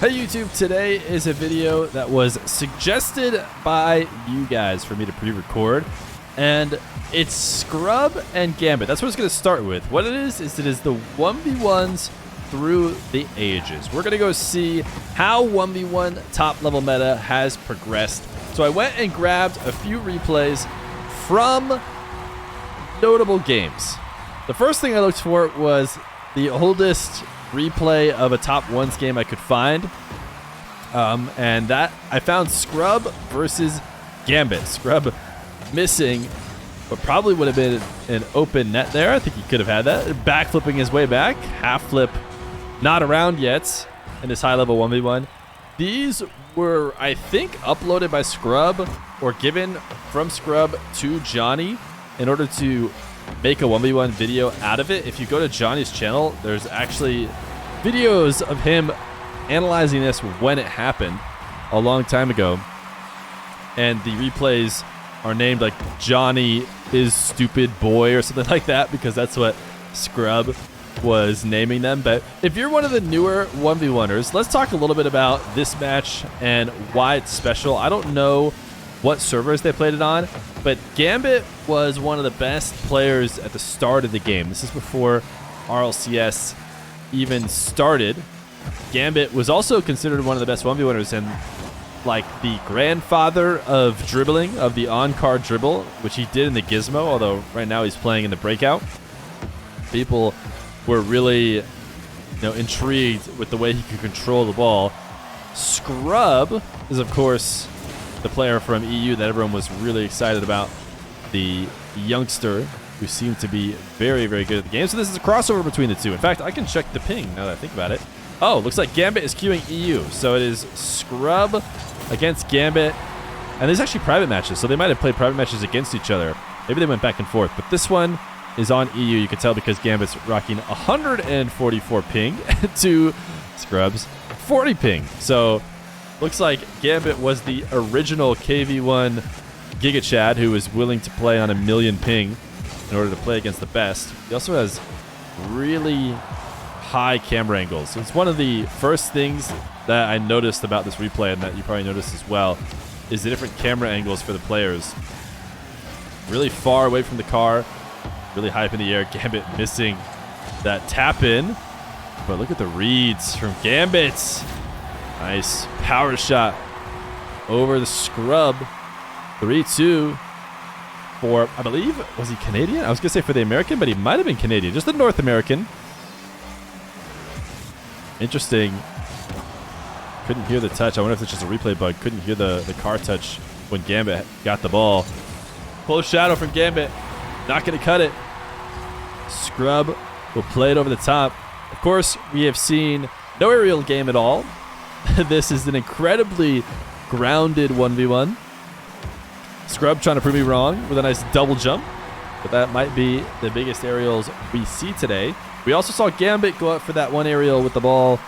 Hey YouTube, today is a video that was suggested by you guys for me to pre-record, and it's Scrub and Gambit. That's what it's going to start with. What it is the 1v1's through the ages. We're going to go see how 1v1 top level meta has progressed. So I went and grabbed a few replays from notable games. The first thing I looked for was the oldest replay of a top ones game I could find, and that I found Scrub versus Gambit. Scrub missing what probably would have been an open net there. I think he could have had that. Backflipping his way back. Half flip not around yet in this high level 1v1. These were, I think, uploaded by Scrub or given from Scrub to Johnny in order to make a 1v1 video out of it. If you go to Johnny's channel, there's actually videos of him analyzing this when it happened a long time ago, and the replays are named like Johnny is stupid boy or something like that, because that's what Scrub was naming them. But if you're one of the newer 1v1ers, let's talk a little bit about this match and why it's special. I don't know what servers they played it on, but Gambit was one of the best players at the start of the game. This is before RLCS even started. Gambit was also considered one of the best 1v1ers and like the grandfather of dribbling, of the on-card dribble, which he did in the Gizmo, although right now he's playing in the Breakout. People were really, intrigued with the way he could control the ball. Scrub is, of course, the player from EU that everyone was really excited about, the youngster who seemed to be very, very good at the game. So this is a crossover between the two. In fact, I can check the ping now that I think about it. Oh, looks like Gambit is queuing EU. So it is Scrub against Gambit. And there's actually private matches, so they might have played private matches against each other. Maybe they went back and forth. But this one is on EU. You can tell because Gambit's rocking 144 ping to Scrub's 40 ping. So looks like Gambit was the original KV1 Giga Chad who was willing to play on 1,000,000 ping in order to play against the best. He also has really high camera angles. It's one of the first things that I noticed about this replay, and that you probably noticed as well, is the different camera angles for the players. Really far away from the car, really high up in the air. Gambit missing that tap in, but look at the reads from Gambit. Nice power shot over the Scrub. 3-2 for, I believe, was he Canadian? I was going to say for the American, but he might have been Canadian. Just the North American. Interesting. Couldn't hear the touch. I wonder if it's just a replay bug. Couldn't hear the car touch when Gambit got the ball. Close shadow from Gambit. Not going to cut it. Scrub will play it over the top. Of course, we have seen no aerial game at all. This is an incredibly grounded 1v1. Scrub trying to prove me wrong with a nice double jump, but that might be the biggest aerials we see today. We also saw Gambit go up for that one aerial with the ball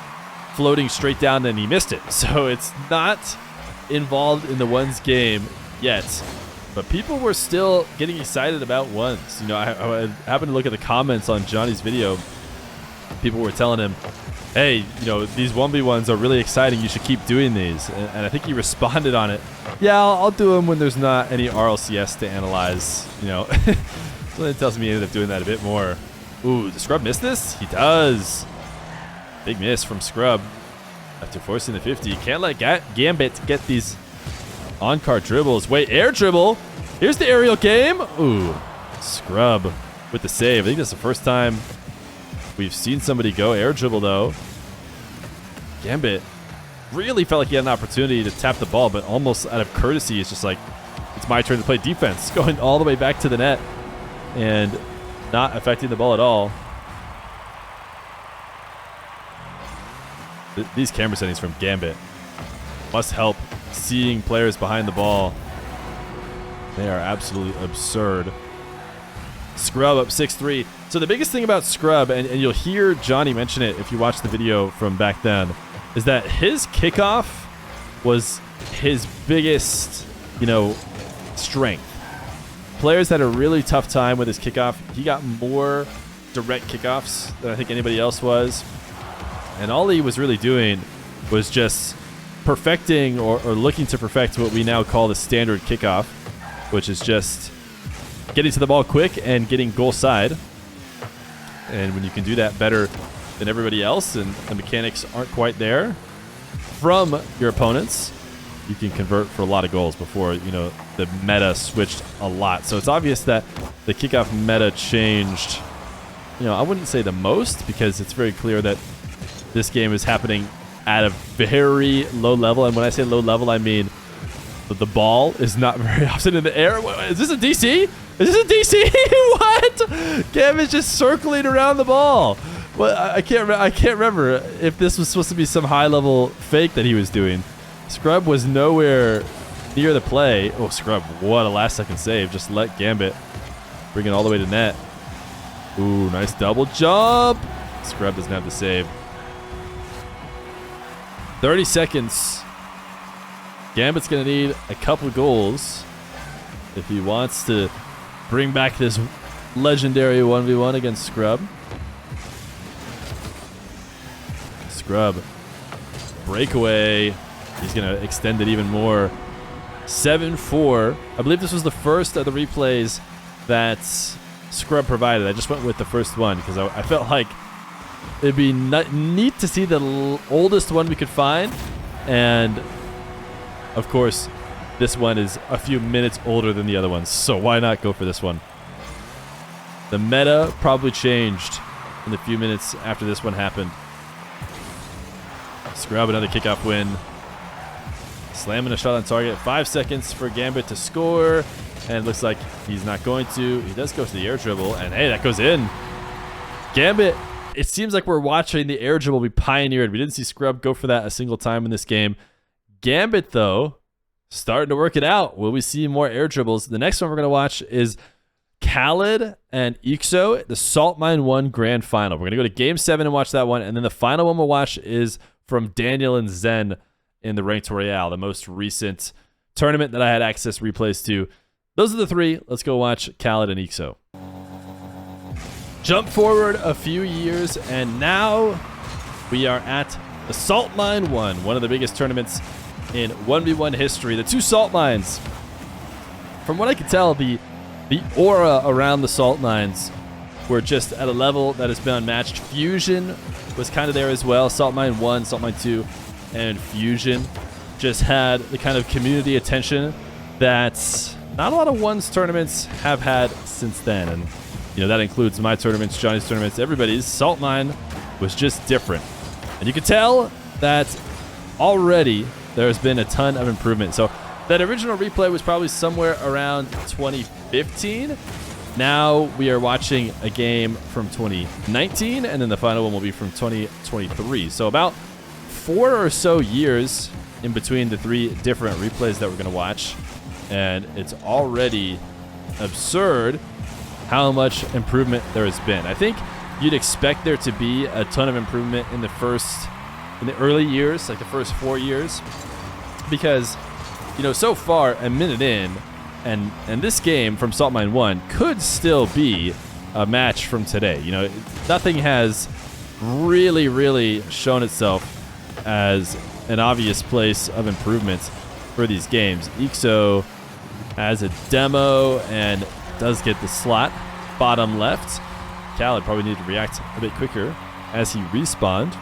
floating straight down, and he missed it. So it's not involved in the ones game yet, but people were still getting excited about ones. I happened to look at the comments on Johnny's video. People were telling him, hey, these 1v1s are really exciting. You should keep doing these. And I think he responded on it. Yeah, I'll do them when there's not any RLCS to analyze. So that tells me he ended up doing that a bit more. Ooh, does Scrub miss this? He does. Big miss from Scrub after forcing the 50. Can't let Gambit get these on-card dribbles. Wait, air dribble. Here's the aerial game. Ooh, Scrub with the save. I think that's the first time we've seen somebody go air dribble, though. Gambit really felt like he had an opportunity to tap the ball, but almost out of courtesy, it's just like, it's my turn to play defense. Going all the way back to the net and not affecting the ball at all. These camera settings from Gambit must help seeing players behind the ball. They are absolutely absurd. Scrub up 6-3. So the biggest thing about Scrub, and you'll hear Johnny mention it if you watch the video from back then, is that his kickoff was his biggest, strength. Players had a really tough time with his kickoff. He got more direct kickoffs than I think anybody else was. And all he was really doing was just perfecting or looking to perfect what we now call the standard kickoff, which is just getting to the ball quick and getting goal side. And when you can do that better than everybody else and the mechanics aren't quite there from your opponents, you can convert for a lot of goals before, you know, the meta switched a lot. So it's obvious that the kickoff meta changed, you know, I wouldn't say the most, because it's very clear that this game is happening at a very low level. And when I say low level, I mean the ball is not very often in the air. Is this a DC? Is this a DC? What? Gambit's just circling around the ball. Well, I can't remember if this was supposed to be some high-level fake that he was doing. Scrub was nowhere near the play. Oh, Scrub, what a last-second save. Just let Gambit bring it all the way to net. Ooh, nice double jump. Scrub doesn't have the save. 30 seconds. Gambit's going to need a couple goals if he wants to bring back this legendary 1v1 against Scrub. Scrub. Breakaway. He's going to extend it even more. 7-4. I believe this was the first of the replays that Scrub provided. I just went with the first one because I felt like it'd be neat to see the oldest one we could find. And, of course, this one is a few minutes older than the other ones. So why not go for this one? The meta probably changed in the few minutes after this one happened. Scrub, another kickoff win. Slamming a shot on target. 5 seconds for Gambit to score. And it looks like he's not going to. He does go to the air dribble. And, hey, that goes in. Gambit, it seems like we're watching the air dribble be pioneered. We didn't see Scrub go for that a single time in this game. Gambit, though, starting to work it out. Will we see more air dribbles? The next one we're going to watch is Khalid and Ixo, the Salt Mine 1 Grand Final. We're going to go to Game 7 and watch that one. And then the final one we'll watch is from Daniel and Zen in the Ranked Royale, the most recent tournament that I had access replays to. Those are the three. Let's go watch Khalid and Ixo. Jump forward a few years, and now we are at the Salt Mine 1, one of the biggest tournaments in 1v1 history. The two salt mines. From what I can tell, the aura around the salt mines were just at a level that has been unmatched. Fusion was kind of there as well. Salt Mine 1, Salt Mine 2, and Fusion just had the kind of community attention that not a lot of ones tournaments have had since then. And, you know, that includes my tournaments, Johnny's tournaments, everybody's. Salt Mine was just different. And you could tell that already there's been a ton of improvement. So that original replay was probably somewhere around 2015. Now we are watching a game from 2019, and then the final one will be from 2023. So about 4 or so years in between the 3 different replays that we're going to watch. And it's already absurd how much improvement there has been. I think you'd expect there to be a ton of improvement in the early years, like the first 4 years, because, you know, so far a minute in, and this game from Salt Mine 1 could still be a match from today. You know, nothing has really shown itself as an obvious place of improvement for these games. Ixo has a demo and does get the slot bottom left. Khalid probably needed to react a bit quicker as he respawned.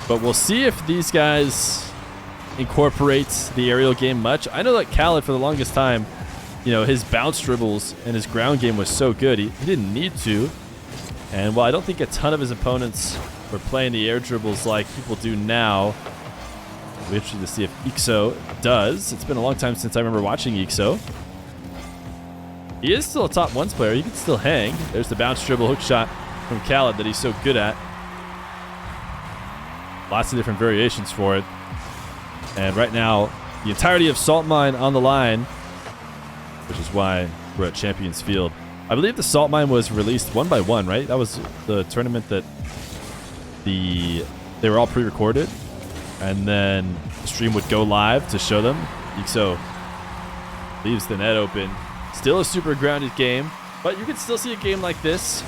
But we'll see if these guys incorporate the aerial game much. I know that Khalid, for the longest time, you know, his bounce dribbles and his ground game was so good, he didn't need to. And while I don't think a ton of his opponents were playing the air dribbles like people do now, we're interested to see if Ixo does. It's been a long time since I remember watching Ixo. He is still a top ones player. He can still hang. There's the bounce dribble hook shot from Khalid that he's so good at. Lots of different variations for it. And right now, the entirety of Salt Mine on the line, which is why we're at Champions Field. I believe the Salt Mine was released 1 by 1, right? That was the tournament that they were all pre-recorded, and then the stream would go live to show them. Ixo leaves the net open. Still a super grounded game, but you could still see a game like this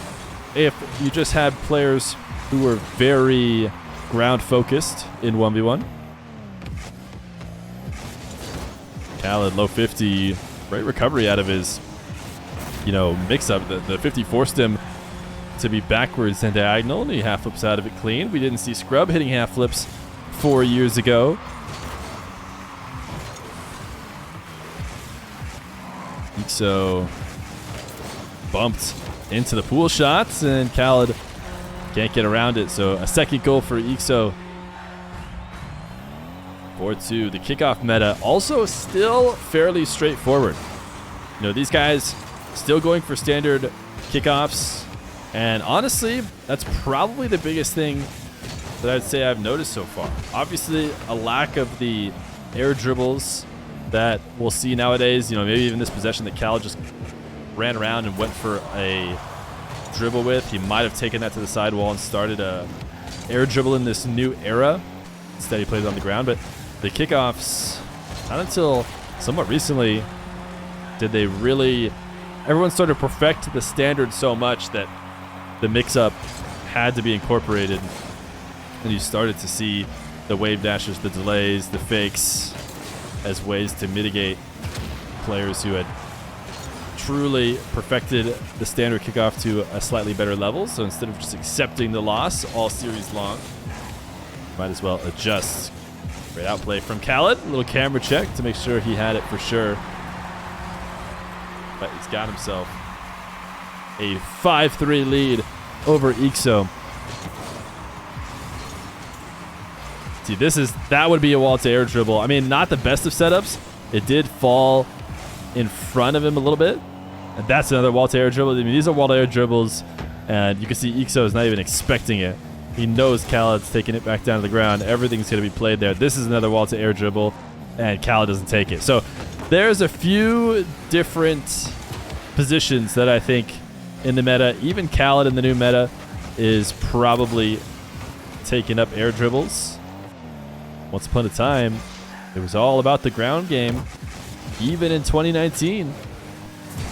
if you just had players who were very ground focused in 1v1. Khalid, low 50. Great recovery out of his, mix-up. The 50 forced him to be backwards and diagonal, and he half flips out of it clean. We didn't see Scrub hitting half flips 4 years ago. Ixo bumped into the pool shots, and Khalid can't get around it. So a second goal for Ixo. 4-2. The kickoff meta also still fairly straightforward. These guys still going for standard kickoffs. And honestly, that's probably the biggest thing that I'd say I've noticed so far. Obviously, a lack of the air dribbles that we'll see nowadays. Maybe even this possession that Khalid just ran around and went for a dribble with. He might have taken that to the sidewall and started a air dribble in this new era. Instead, he played it on the ground. But the kickoffs, not until somewhat recently did they really... Everyone started to perfect the standard so much that the mix-up had to be incorporated. And you started to see the wave dashes, the delays, the fakes as ways to mitigate players who had truly perfected the standard kickoff to a slightly better level. So instead of just accepting the loss all series long, might as well adjust. Great outplay from Khalid. A little camera check to make sure he had it for sure. But he's got himself a 5-3 lead over Ixo. See, that would be a wall to air dribble. I mean, not the best of setups. It did fall in front of him a little bit. And that's another wall to air dribble. I mean, these are wall to air dribbles. And you can see Ixo is not even expecting it. He knows Khaled's taking it back down to the ground. Everything's going to be played there. This is another wall to air dribble. And Khalid doesn't take it. So there's a few different positions that I think in the meta, even Khalid in the new meta, is probably taking up air dribbles. Once upon a time, it was all about the ground game. Even in 2019,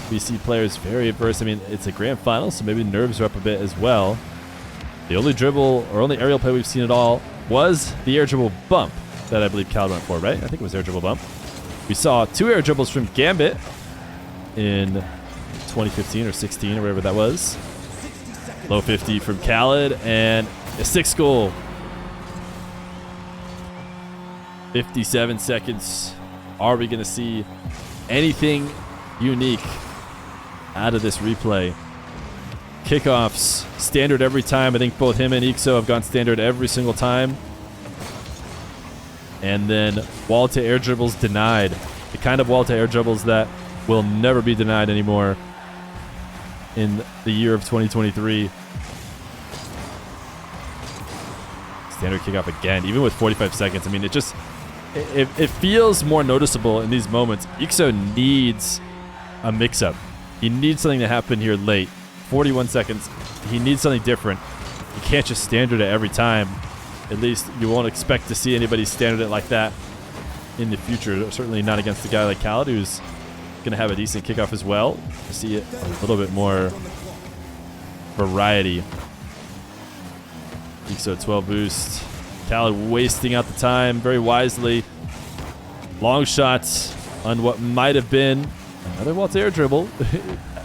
we see players very adverse. I mean, it's a grand final, so maybe nerves are up a bit as well. The only dribble or only aerial play we've seen at all was the air dribble bump that I believe Khalid went for, right? I think it was air dribble bump. We saw 2 air dribbles from Gambit in 2015 or 16 or whatever that was. Low 50 from Khalid and a 6th goal. 57 seconds. Are we going to see anything unique out of this replay? Kickoffs, standard every time. I think both him and Ixo have gone standard every single time. And then wall to air dribbles denied. The kind of wall to air dribbles that will never be denied anymore in the year of 2023. Standard kickoff again, even with 45 seconds. I mean, it feels more noticeable in these moments. Ixo needs a mix-up. He needs something to happen here late. 41 seconds. He needs something different. You can't just standard it every time. At least you won't expect to see anybody standard it like that in the future. Certainly not against a guy like Khalid, who's going to have a decent kickoff as well. To see it a little bit more variety. Ixo 12 boost. Khalid wasting out the time very wisely. Long shots on what might have been another wall to air dribble.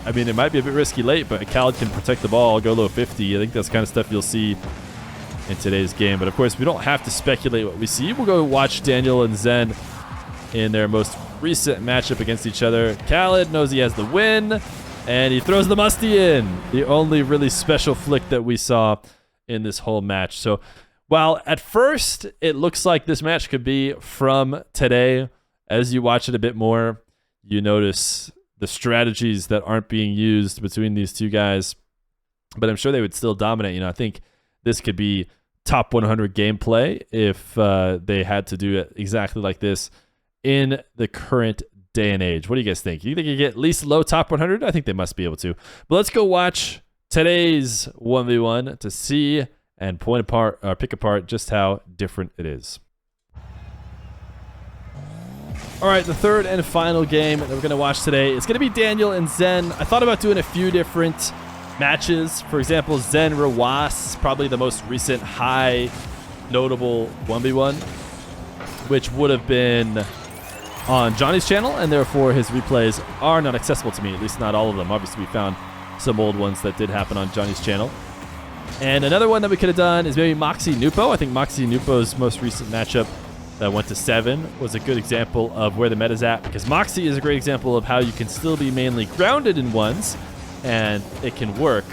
I mean, it might be a bit risky late, but Khalid can protect the ball, go low 50. I think that's the kind of stuff you'll see in today's game. But of course, we don't have to speculate what we see. We'll go watch Daniel and Zen in their most recent matchup against each other. Khalid knows he has the win, and he throws the musty in. The only really special flick that we saw in this whole match. So while at first it looks like this match could be from today, as you watch it a bit more, you notice the strategies that aren't being used between these two guys. But I'm sure they would still dominate. I think this could be top 100 gameplay if they had to do it exactly like this in the current day and age. What do you guys think? You think you get at least low top 100? I think they must be able to. But let's go watch today's 1v1 to see and pick apart just how different it is. All right, the third and final game that we're going to watch today is going to be Daniel and Zen. I thought about doing a few different matches. For example, Zen Rawas, probably the most recent high notable 1v1, which would have been on Johnny's channel, and therefore his replays are not accessible to me, at least not all of them. Obviously, we found some old ones that did happen on Johnny's channel. And another one that we could have done is maybe Moxie Nupo. I think Moxie Nupo's most recent matchup that went to 7 was a good example of where the meta's at, because Moxie is a great example of how you can still be mainly grounded in ones and it can work,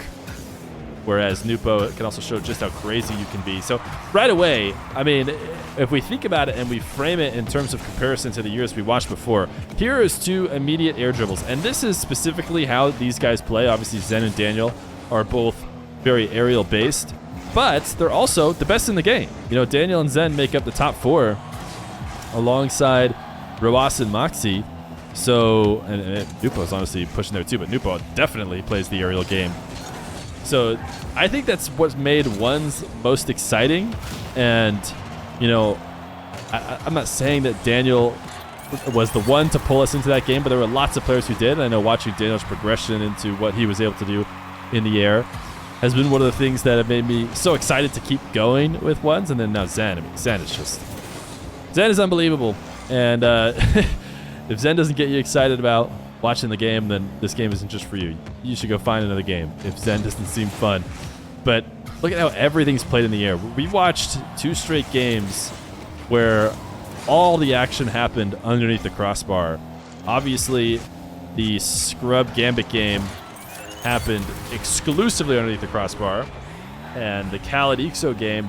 whereas Nupo can also show just how crazy you can be. So right away, I mean, if we think about it and we frame it in terms of comparison to the years we watched before, here is 2 immediate air dribbles, and this is specifically how these guys play. Obviously, Zen and Daniel are both very aerial based, but they're also the best in the game. You know, Daniel and Zen make up the top 4 alongside Roas and Moxie. So, and Nupo's honestly pushing there too, but Nupo definitely plays the aerial game. So I think that's what's made ones most exciting. And, you know, I'm not saying that Daniel was the one to pull us into that game, but there were lots of players who did. And I know watching Daniel's progression into what he was able to do in the air has been one of the things that have made me so excited to keep going with ones. And then now Zen. I mean, Zen is unbelievable. And if Zen doesn't get you excited about watching the game, then this game isn't just for you. You should go find another game if Zen doesn't seem fun. But look at how everything's played in the air. We watched 2 straight games where all the action happened underneath the crossbar. Obviously, the Scrub Gambit game happened exclusively underneath the crossbar. And the Khalid Ixo game,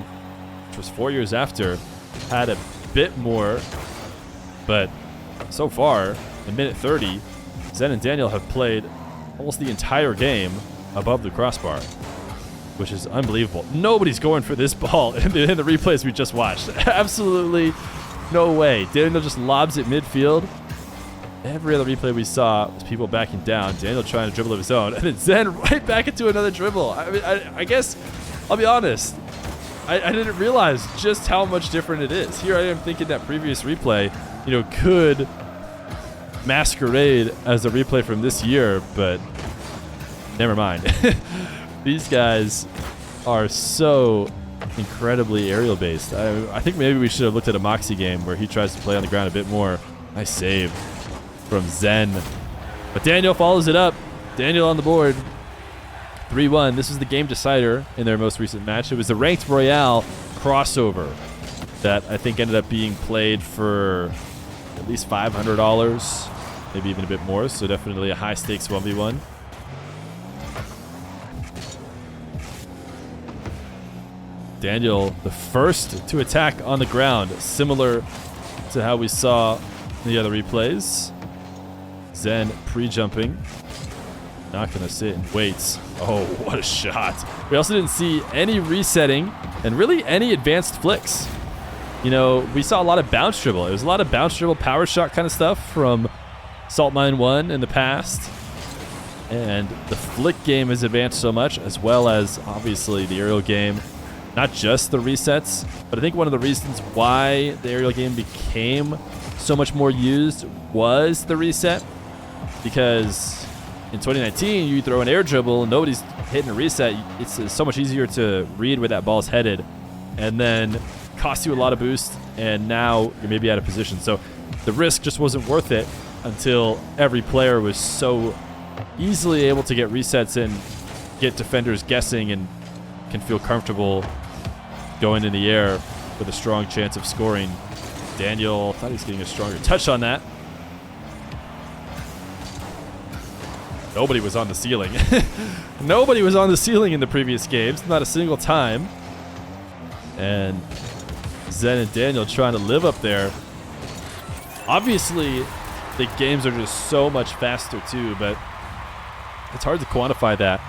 which was 4 years after, had a bit more. But so far, in minute 30, Zen and Daniel have played almost the entire game above the crossbar, which is unbelievable. Nobody's going for this ball in the replays we just watched. Absolutely no way. Daniel just lobs it midfield. Every other replay we saw was people backing down, Daniel trying to dribble of his own, and then Zen right back into another dribble. I mean, I guess, I'll be honest, I didn't realize just how much different it is. Here I am thinking that previous replay, you know, could masquerade as a replay from this year, but never mind. These guys are so incredibly aerial based. I think maybe we should have looked at a Moxie game where he tries to play on the ground a bit more. Nice save from Zen. But Daniel follows it up. Daniel on the board. 3-1. This is the game decider in their most recent match. It was the Ranked Royale crossover that I think ended up being played for at least $500, maybe even a bit more. So definitely a high stakes 1v1. Daniel, the first to attack on the ground, similar to how we saw in the other replays. Zen pre-jumping. Not going to sit and waits. Oh, what a shot. We also didn't see any resetting and really any advanced flicks. You know, we saw a lot of bounce dribble. It was a lot of bounce dribble, power shot kind of stuff from Salt Mine 1 in the past. And the flick game has advanced so much, as well as obviously the aerial game. Not just the resets, but I think one of the reasons why the aerial game became so much more used was the reset. Because in 2019, you throw an air dribble and nobody's hitting a reset. It's so much easier to read where that ball's headed, and then cost you a lot of boost, and now you're maybe out of position. So the risk just wasn't worth it until every player was so easily able to get resets in, get defenders guessing, and can feel comfortable going in the air with a strong chance of scoring. Daniel thought he was getting a stronger touch on that. Nobody was on the ceiling. Nobody was on the ceiling in the previous games. Not a single time. And Zen and Daniel trying to live up there. Obviously, the games are just so much faster too, but it's hard to quantify that.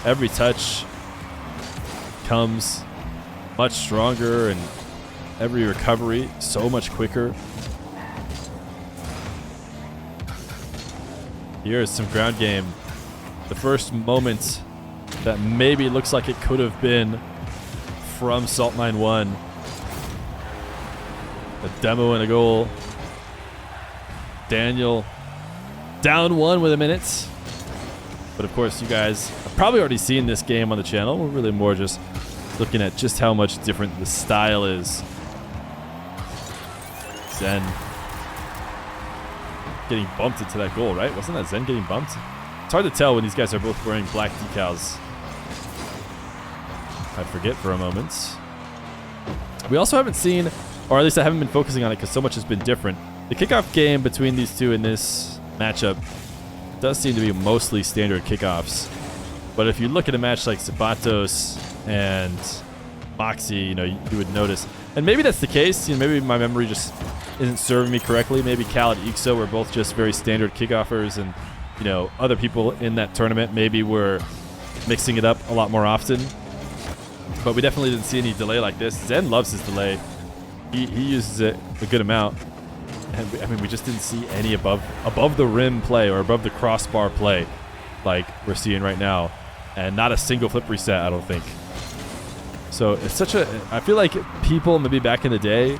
Every touch comes much stronger, and every recovery so much quicker. Here's some ground game. The first moment that maybe looks like it could have been from Salt Mine 1. A demo and a goal. Daniel down 1 with a minute. But of course, you guys have probably already seen this game on the channel. We're really more just looking at just how much different the style is. Zen getting bumped into that goal, right? Wasn't that Zen getting bumped? It's hard to tell when these guys are both wearing black decals. I forget for a moment. We also haven't seen, or at least I haven't been focusing on it because so much has been different. The kickoff game between these two in this matchup does seem to be mostly standard kickoffs. But if you look at a match like Zapatos and Moxie, you know, you would notice. And maybe that's the case. You know, maybe my memory just isn't serving me correctly. Maybe Khalid and Ixo were both just very standard kickoffers, and, you know, other people in that tournament maybe were mixing it up a lot more often. But we definitely didn't see any delay like this. Zen loves his delay. He uses it a good amount. And I mean, we just didn't see any above the rim play or above the crossbar play like we're seeing right now. And not a single flip reset, I don't think. So it's such a... I feel like people maybe back in the day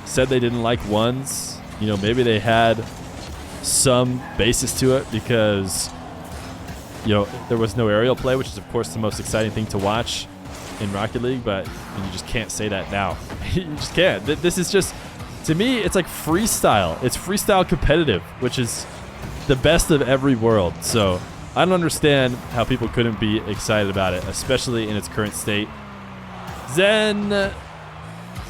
said they didn't like ones. You know, maybe they had some basis to it because, you know, there was no aerial play, which is, of course, the most exciting thing to watch in Rocket League, but you just can't say that now. You just can't. This is just... To me, it's like freestyle. It's freestyle competitive, which is the best of every world. So I don't understand how people couldn't be excited about it, especially in its current state. Zen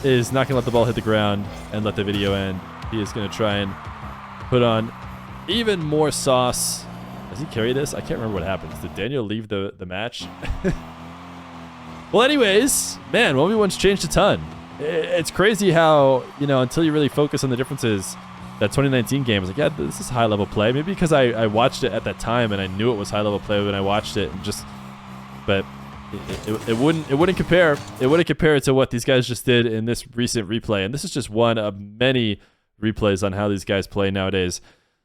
is not going to let the ball hit the ground and let the video end. He is going to try and put on even more sauce. Does he carry this? I can't remember what happens. Did Daniel leave the match? Well, anyways, man, 1v1's changed a ton. It's crazy how, you know, until you really focus on the differences, that 2019 game was like, yeah, this is high-level play. Maybe because I watched it at that time and I knew it was high-level play when I watched it, and just, but it wouldn't compare. It wouldn't compare to what these guys just did in this recent replay, and this is just one of many replays on how these guys play nowadays.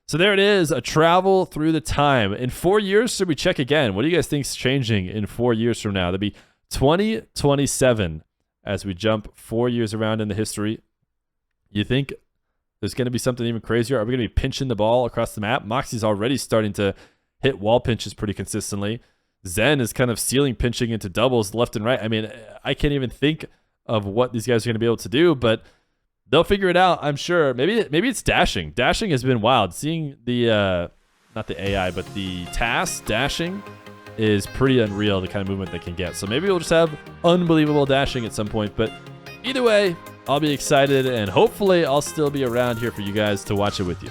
So there it is, a travel through the time. In 4 years, should we check again? What do you guys think is changing in 4 years from now? That'd be 2027. As we jump 4 years around in the history. You think there's going to be something even crazier? Are we going to be pinching the ball across the map? Moxie's already starting to hit wall pinches pretty consistently. Zen is kind of ceiling pinching into doubles left and right. I mean, I can't even think of what these guys are going to be able to do, but they'll figure it out, I'm sure. Maybe it's dashing. Dashing has been wild. Seeing the, not the AI, but the TAS dashing is pretty unreal, the kind of movement they can get. So maybe we'll just have unbelievable dashing at some point. But either way, I'll be excited, and hopefully I'll still be around here for you guys to watch it with you.